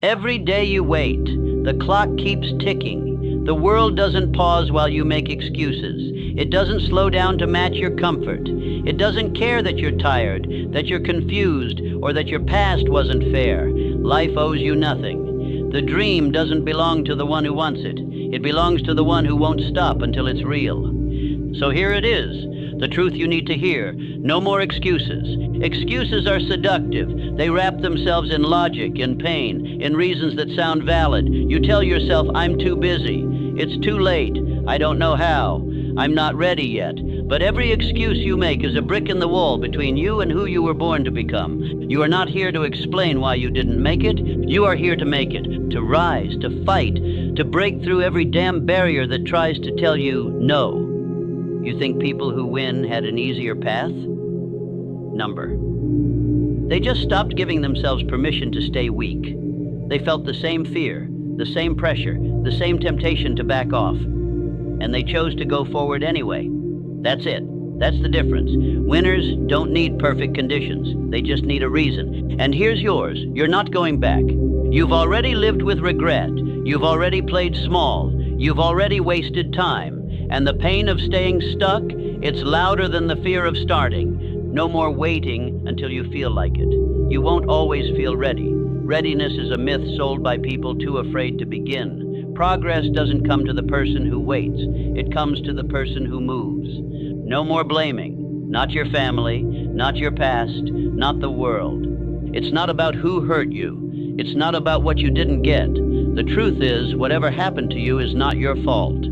Every day you wait, the clock keeps ticking. The world doesn't pause while you make excuses. It doesn't slow down to match your comfort. It doesn't care that you're tired, that you're confused, or that your past wasn't fair. Life owes you nothing. The dream doesn't belong to the one who wants it. It belongs to the one who won't stop until it's real. So here it is, the truth you need to hear. No more excuses. Excuses are seductive. They wrap themselves in logic, in pain, in reasons that sound valid. You tell yourself, I'm too busy. It's too late. I don't know how. I'm not ready yet. But every excuse you make is a brick in the wall between you and who you were born to become. You are not here to explain why you didn't make it. You are here to make it, to rise, to fight, to break through every damn barrier that tries to tell you no. You think people who win had an easier path? Number. They just stopped giving themselves permission to stay weak. They felt the same fear, the same pressure, the same temptation to back off. And they chose to go forward anyway. That's it. That's the difference. Winners don't need perfect conditions. They just need a reason. And here's yours. You're not going back. You've already lived with regret. You've already played small. You've already wasted time. And the pain of staying stuck, it's louder than the fear of starting. No more waiting until you feel like it. You won't always feel ready. Readiness is a myth sold by people too afraid to begin. Progress doesn't come to the person who waits. It comes to the person who moves. No more blaming. Not your family, not your past, not the world. It's not about who hurt you. It's not about what you didn't get. The truth is, whatever happened to you is not your fault.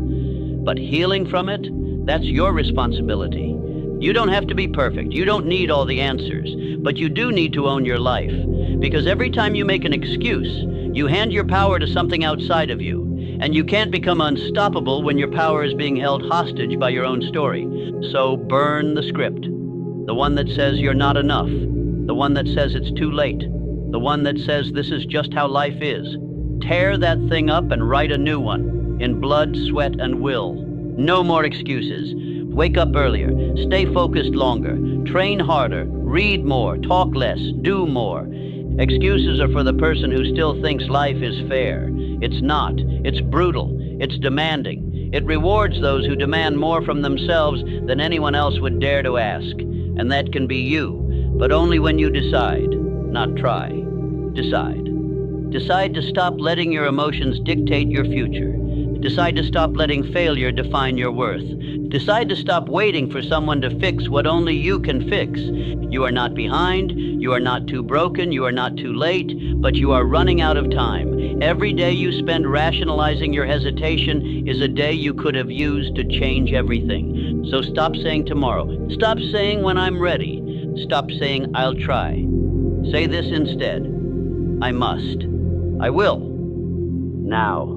But healing from it, that's your responsibility. You don't have to be perfect. You don't need all the answers. But you do need to own your life. Because every time you make an excuse, you hand your power to something outside of you. And you can't become unstoppable when your power is being held hostage by your own story. So burn the script. The one that says you're not enough. The one that says it's too late. The one that says this is just how life is. Tear that thing up and write a new one. In blood, sweat, and will. No more excuses. Wake up earlier. Stay focused longer. Train harder. Read more. Talk less. Do more. Excuses are for the person who still thinks life is fair. It's not. It's brutal. It's demanding. It rewards those who demand more from themselves than anyone else would dare to ask. And that can be you, but only when you decide, not try. Decide. Decide to stop letting your emotions dictate your future. Decide to stop letting failure define your worth. Decide to stop waiting for someone to fix what only you can fix. You are not behind, you are not too broken, you are not too late, but you are running out of time. Every day you spend rationalizing your hesitation is a day you could have used to change everything. So stop saying tomorrow. Stop saying when I'm ready. Stop saying I'll try. Say this instead. I must. I will. Now.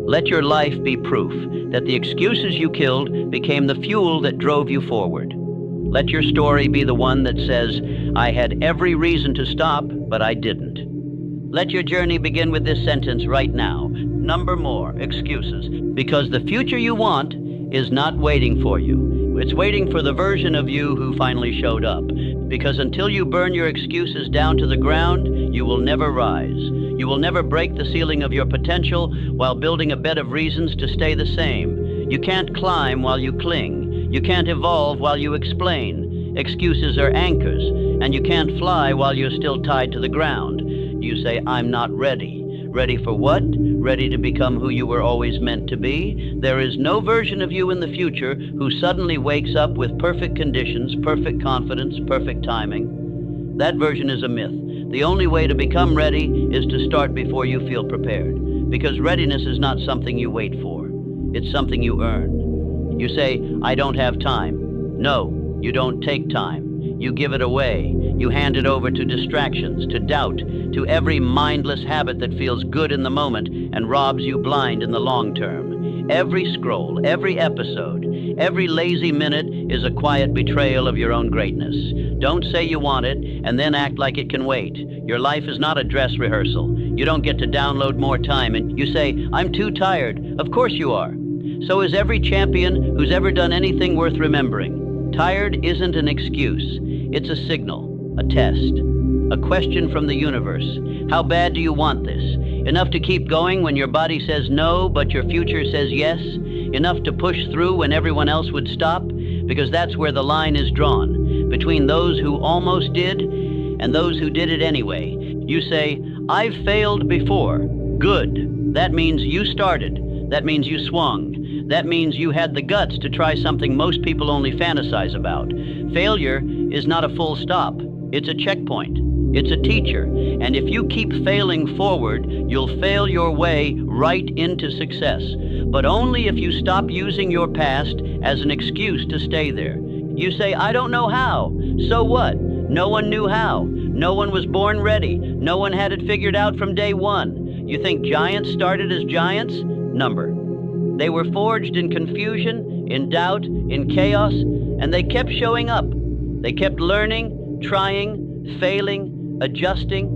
Let your life be proof that the excuses you killed became the fuel that drove you forward. Let your story be the one that says, I had every reason to stop, but I didn't. Let your journey begin with this sentence right now. Number more excuses, because the future you want is not waiting for you. It's waiting for the version of you who finally showed up. Because until you burn your excuses down to the ground, you will never rise. You will never break the ceiling of your potential while building a bed of reasons to stay the same. You can't climb while you cling. You can't evolve while you explain. Excuses are anchors, and you can't fly while you're still tied to the ground. You say, I'm not ready. Ready for what? Ready to become who you were always meant to be? There is no version of you in the future who suddenly wakes up with perfect conditions, perfect confidence, perfect timing. That version is a myth. The only way to become ready is to start before you feel prepared. Because readiness is not something you wait for. It's something you earn. You say, I don't have time. No, you don't take time. You give it away. You hand it over to distractions, to doubt, to every mindless habit that feels good in the moment and robs you blind in the long term. Every scroll, every episode, every lazy minute is a quiet betrayal of your own greatness. Don't say you want it and then act like it can wait. Your life is not a dress rehearsal. You don't get to download more time and you say, I'm too tired. Of course you are. So is every champion who's ever done anything worth remembering. Tired isn't an excuse. It's a signal, a test, a question from the universe. How bad do you want this? Enough to keep going when your body says no, but your future says yes. Enough to push through when everyone else would stop, because that's where the line is drawn, between those who almost did and those who did it anyway. You say, "I've failed before." Good. That means you started. That means you swung. That means you had the guts to try something most people only fantasize about. Failure is not a full stop. It's a checkpoint. It's a teacher. And if you keep failing forward, you'll fail your way right into success. But only if you stop using your past as an excuse to stay there. You say, "I don't know how." So what? No one knew how. No one was born ready. No one had it figured out from day one. You think giants started as giants? Number. They were forged in confusion, in doubt, in chaos, and they kept showing up. They kept learning, trying, failing, adjusting.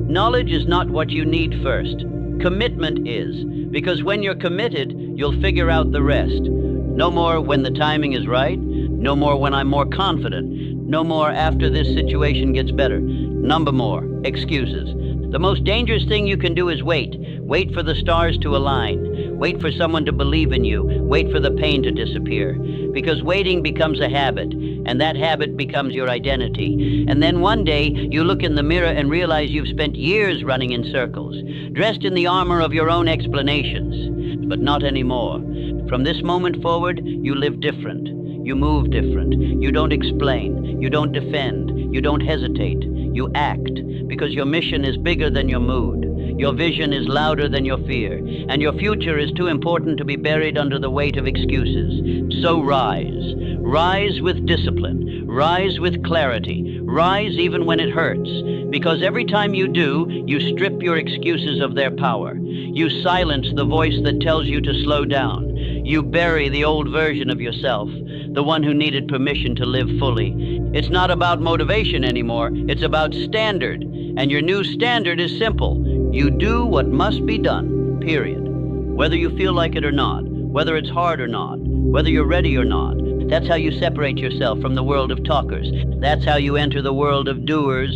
Knowledge is not what you need first. Commitment is, because when you're committed, you'll figure out the rest. No more when the timing is right. No more when I'm more confident. No more after this situation gets better. Number more, excuses. The most dangerous thing you can do is wait. Wait for the stars to align. Wait for someone to believe in you. Wait for the pain to disappear. Because waiting becomes a habit, and that habit becomes your identity. And then one day, you look in the mirror and realize you've spent years running in circles, dressed in the armor of your own explanations. But not anymore. From this moment forward, you live different. You move different. You don't explain. You don't defend. You don't hesitate. You act, because your mission is bigger than your mood. Your vision is louder than your fear, and your future is too important to be buried under the weight of excuses. So rise. Rise with discipline. Rise with clarity. Rise even when it hurts, because every time you do, you strip your excuses of their power. You silence the voice that tells you to slow down. You bury the old version of yourself, the one who needed permission to live fully. It's not about motivation anymore. It's about standard. And your new standard is simple. You do what must be done, period. Whether you feel like it or not, whether it's hard or not, whether you're ready or not. That's how you separate yourself from the world of talkers. That's how you enter the world of doers.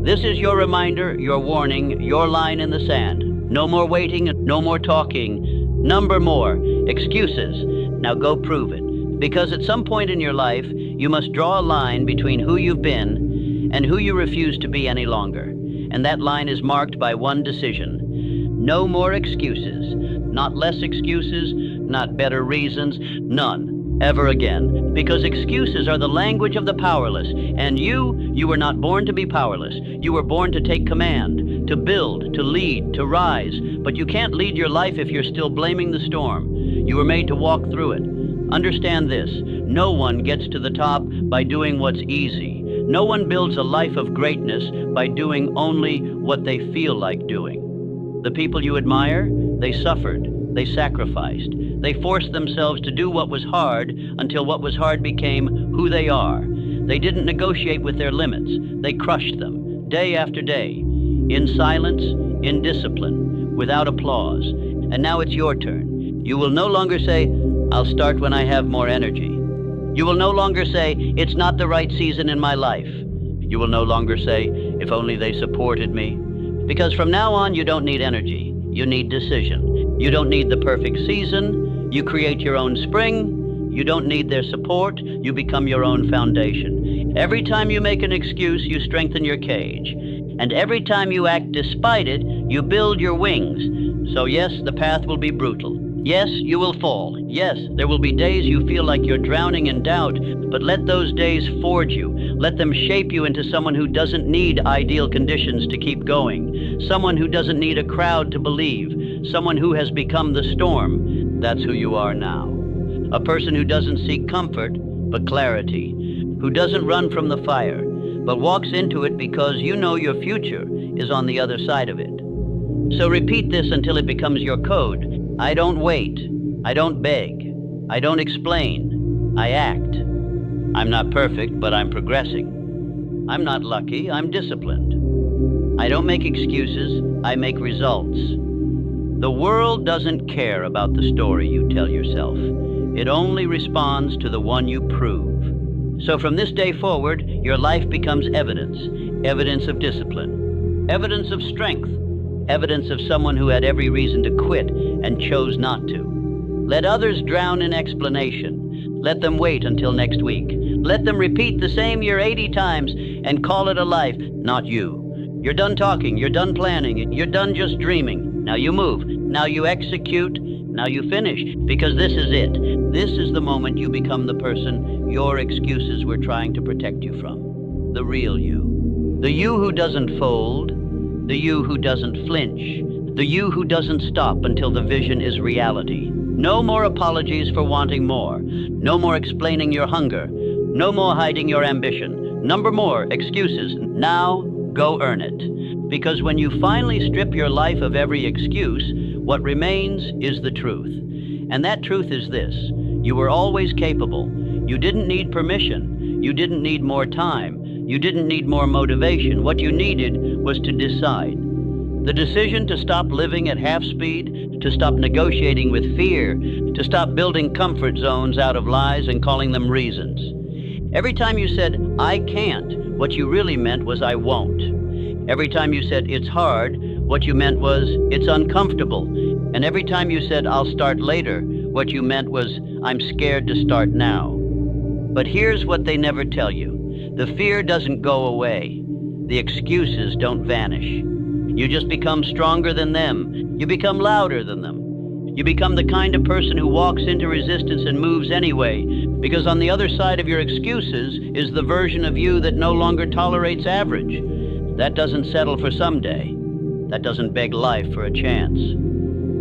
This is your reminder, your warning, your line in the sand. No more waiting, no more talking. Number more excuses. Now go prove it. Because at some point in your life, you must draw a line between who you've been and who you refuse to be any longer. And that line is marked by one decision. No more excuses. Not less excuses, not better reasons, none, ever again. Because excuses are the language of the powerless. And you were not born to be powerless. You were born to take command, to build, to lead, to rise. But you can't lead your life if you're still blaming the storm. You were made to walk through it. Understand this, no one gets to the top by doing what's easy. No one builds a life of greatness by doing only what they feel like doing. The people you admire, they suffered, they sacrificed, they forced themselves to do what was hard until what was hard became who they are. They didn't negotiate with their limits, they crushed them, day after day, in silence, in discipline, without applause. And now it's your turn. You will no longer say, "I'll start when I have more energy." You will no longer say, "It's not the right season in my life." You will no longer say, "If only they supported me." Because from now on, you don't need energy. You need decision. You don't need the perfect season. You create your own spring. You don't need their support. You become your own foundation. Every time you make an excuse, you strengthen your cage. And every time you act despite it, you build your wings. So yes, the path will be brutal. Yes, you will fall. Yes, there will be days you feel like you're drowning in doubt, but let those days forge you. Let them shape you into someone who doesn't need ideal conditions to keep going, someone who doesn't need a crowd to believe, someone who has become the storm. That's who you are now. A person who doesn't seek comfort, but clarity, who doesn't run from the fire, but walks into it because you know your future is on the other side of it. So repeat this until it becomes your code. I don't wait. I don't beg. I don't explain. I act. I'm not perfect, but I'm progressing. I'm not lucky. I'm disciplined. I don't make excuses. I make results. The world doesn't care about the story you tell yourself. It only responds to the one you prove. So from this day forward, your life becomes evidence. Evidence of discipline. Evidence of strength. evidence of someone who had every reason to quit and chose not to. Let others drown in explanation. Let them wait until next week. Let them repeat the same year 80 times and call it a life, not you. You're done talking, you're done planning, you're done just dreaming. Now you move, now you execute, now you finish, because this is it. This is the moment you become the person your excuses were trying to protect you from. The real you. The you who doesn't fold, the you who doesn't flinch, the you who doesn't stop until the vision is reality. No more apologies for wanting more. No more explaining your hunger. No more hiding your ambition. No more excuses. Now, go earn it. Because when you finally strip your life of every excuse, what remains is the truth. And that truth is this: you were always capable. You didn't need permission. You didn't need more time. You didn't need more motivation. What you needed was to decide. The decision to stop living at half speed, to stop negotiating with fear, to stop building comfort zones out of lies and calling them reasons. Every time you said, I can't, what you really meant was I won't. Every time you said, it's hard, what you meant was, it's uncomfortable. And every time you said, I'll start later, what you meant was, I'm scared to start now. But here's what they never tell you. The fear doesn't go away. The excuses don't vanish. You just become stronger than them. You become louder than them. You become the kind of person who walks into resistance and moves anyway, because on the other side of your excuses is the version of you that no longer tolerates average. That doesn't settle for someday. That doesn't beg life for a chance,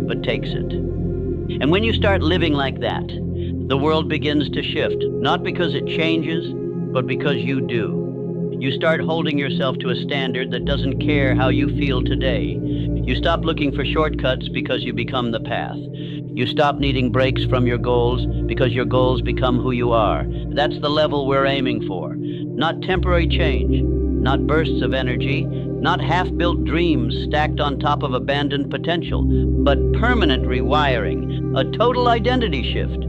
but takes it. And when you start living like that, the world begins to shift, not because it changes, but because you do. You start holding yourself to a standard that doesn't care how you feel today. You stop looking for shortcuts because you become the path. You stop needing breaks from your goals because your goals become who you are. That's the level we're aiming for. Not temporary change, not bursts of energy, not half-built dreams stacked on top of abandoned potential, but permanent rewiring, a total identity shift.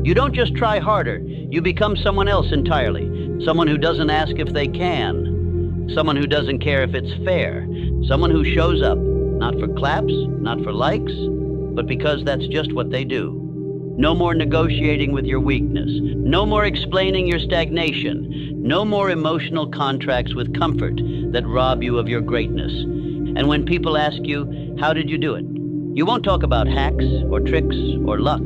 You don't just try harder, you become someone else entirely. Someone who doesn't ask if they can. Someone who doesn't care if it's fair. Someone who shows up, not for claps, not for likes, but because that's just what they do. No more negotiating with your weakness. No more explaining your stagnation. No more emotional contracts with comfort that rob you of your greatness. And when people ask you, how did you do it? You won't talk about hacks or tricks or luck.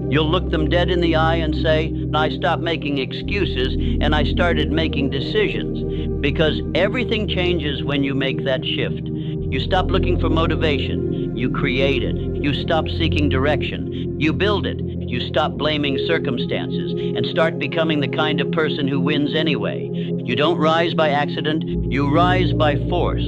You'll look them dead in the eye and say, I stopped making excuses and I started making decisions. Because everything changes when you make that shift. You stop looking for motivation. You create it. You stop seeking direction. You build it. You stop blaming circumstances and start becoming the kind of person who wins anyway. You don't rise by accident. You rise by force,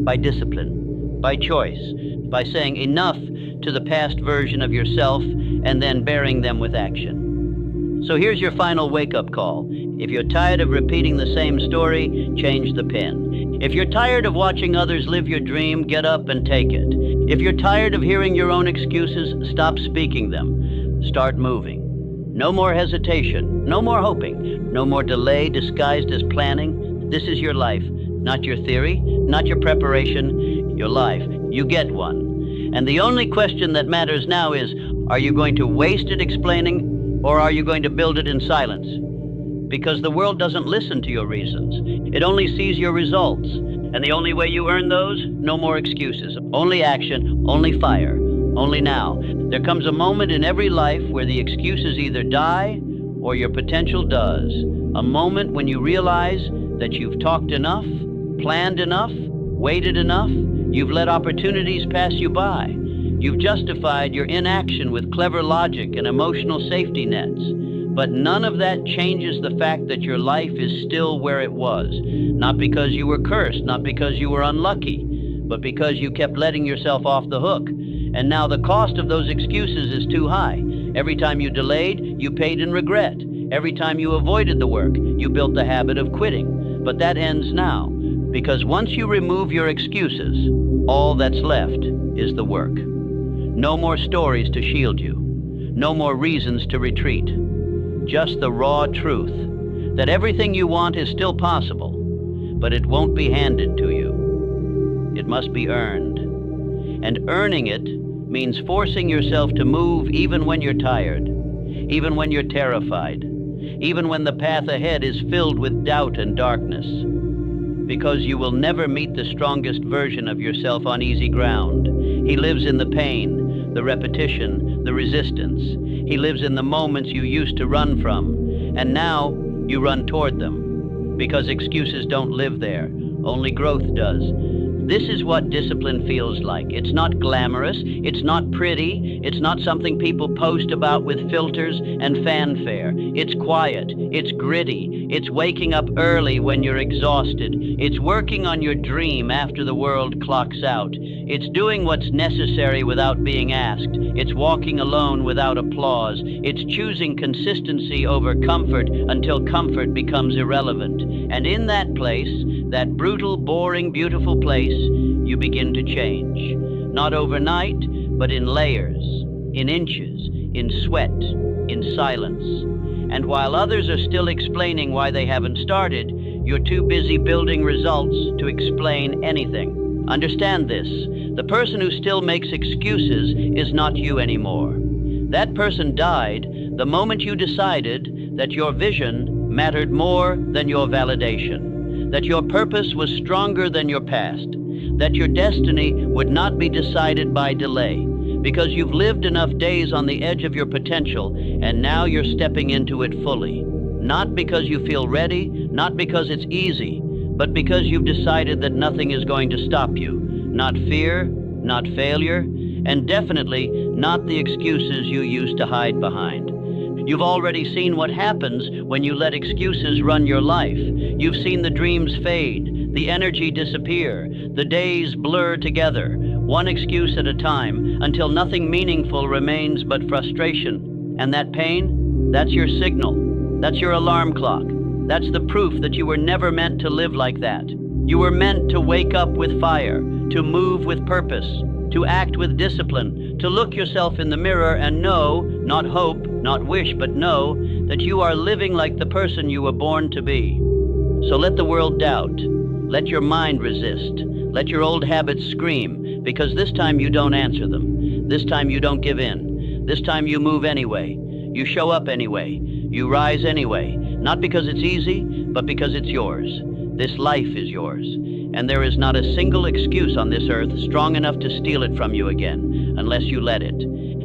by discipline, by choice, by saying enough to the past version of yourself and then bearing them with action. So here's your final wake-up call. If you're tired of repeating the same story, change the pin. If you're tired of watching others live your dream, get up and take it. If you're tired of hearing your own excuses, stop speaking them. Start moving. No more hesitation, no more hoping, no more delay disguised as planning. This is your life, not your theory, not your preparation, your life. You get one. And the only question that matters now is, are you going to waste it explaining, or are you going to build it in silence? Because the world doesn't listen to your reasons. It only sees your results. And the only way you earn those, no more excuses. Only action, only fire, only now. There comes a moment in every life where the excuses either die or your potential does. A moment when you realize that you've talked enough, planned enough, waited enough. You've let opportunities pass you by. You've justified your inaction with clever logic and emotional safety nets. But none of that changes the fact that your life is still where it was. Not because you were cursed, not because you were unlucky, but because you kept letting yourself off the hook. And now the cost of those excuses is too high. Every time you delayed, you paid in regret. Every time you avoided the work, you built the habit of quitting. But that ends now, because once you remove your excuses, all that's left is the work. No more stories to shield you. No more reasons to retreat. Just the raw truth that everything you want is still possible, but it won't be handed to you. It must be earned. And earning it means forcing yourself to move even when you're tired, even when you're terrified, even when the path ahead is filled with doubt and darkness. Because you will never meet the strongest version of yourself on easy ground. He lives in the pain, the repetition, the resistance. He lives in the moments you used to run from, and now you run toward them. Because excuses don't live there, only growth does. This is what discipline feels like. It's not glamorous, it's not pretty, it's not something people post about with filters and fanfare. It's quiet, it's gritty, it's waking up early when you're exhausted. It's working on your dream after the world clocks out. It's doing what's necessary without being asked. It's walking alone without applause. It's choosing consistency over comfort until comfort becomes irrelevant. And in that place, that brutal, boring, beautiful place, you begin to change. Not overnight, but in layers, in inches, in sweat, in silence. And while others are still explaining why they haven't started, you're too busy building results to explain anything. Understand this. The person who still makes excuses is not you anymore. That person died the moment you decided that your vision mattered more than your validation, that your purpose was stronger than your past, that your destiny would not be decided by delay, because you've lived enough days on the edge of your potential, and now you're stepping into it fully. Not because you feel ready, not because it's easy, but because you've decided that nothing is going to stop you. Not fear, not failure, and definitely not the excuses you used to hide behind. You've already seen what happens when you let excuses run your life. You've seen the dreams fade, the energy disappear, the days blur together, one excuse at a time, until nothing meaningful remains but frustration. And that pain, that's your signal. That's your alarm clock. That's the proof that you were never meant to live like that. You were meant to wake up with fire, to move with purpose, to act with discipline, to look yourself in the mirror and know, not hope, not wish, but know, that you are living like the person you were born to be. So let the world doubt. Let your mind resist. Let your old habits scream, because this time you don't answer them. This time you don't give in. This time you move anyway. You show up anyway. You rise anyway. Not because it's easy, but because it's yours. This life is yours. And there is not a single excuse on this earth strong enough to steal it from you again, unless you let it.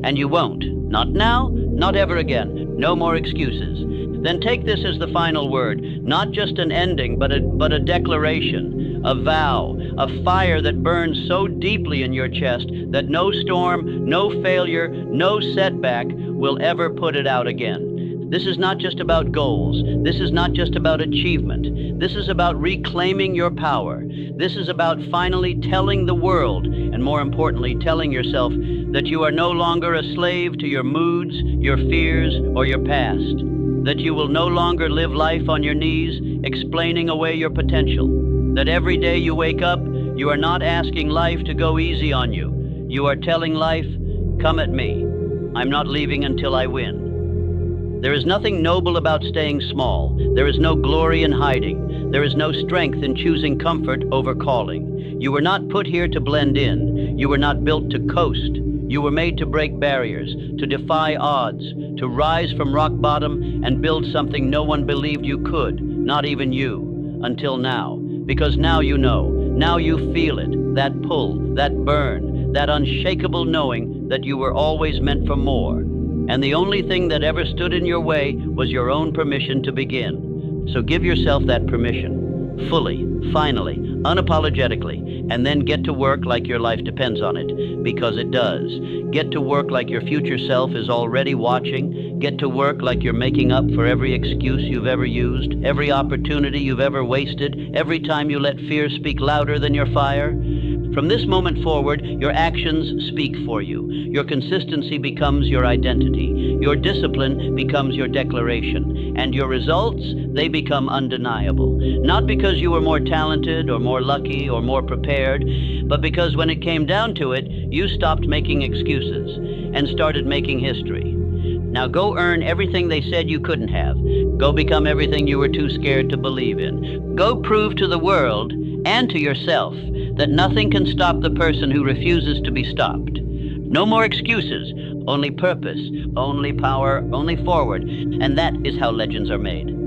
And you won't. Not now, not ever again. No more excuses. Then take this as the final word, not just an ending, but a declaration, a vow, a fire that burns so deeply in your chest that no storm, no failure, no setback will ever put it out again. This is not just about goals. This is not just about achievement. This is about reclaiming your power. This is about finally telling the world, and more importantly, telling yourself that you are no longer a slave to your moods, your fears, or your past. That you will no longer live life on your knees, explaining away your potential. That every day you wake up, you are not asking life to go easy on you. You are telling life, come at me. I'm not leaving until I win. There is nothing noble about staying small. There is no glory in hiding. There is no strength in choosing comfort over calling. You were not put here to blend in. You were not built to coast. You were made to break barriers, to defy odds, to rise from rock bottom and build something no one believed you could, not even you, until now. Because now you know, now you feel it, that pull, that burn, that unshakable knowing that you were always meant for more. And the only thing that ever stood in your way was your own permission to begin. So give yourself that permission, fully, finally, unapologetically, and then get to work like your life depends on it, because it does. Get to work like your future self is already watching. Get to work like you're making up for every excuse you've ever used, every opportunity you've ever wasted, every time you let fear speak louder than your fire. From this moment forward, your actions speak for you. Your consistency becomes your identity. Your discipline becomes your declaration. And your results, they become undeniable. Not because you were more talented or more lucky or more prepared, but because when it came down to it, you stopped making excuses and started making history. Now go earn everything they said you couldn't have. Go become everything you were too scared to believe in. Go prove to the world and to yourself that nothing can stop the person who refuses to be stopped. No more excuses, only purpose, only power, only forward, and that is how legends are made.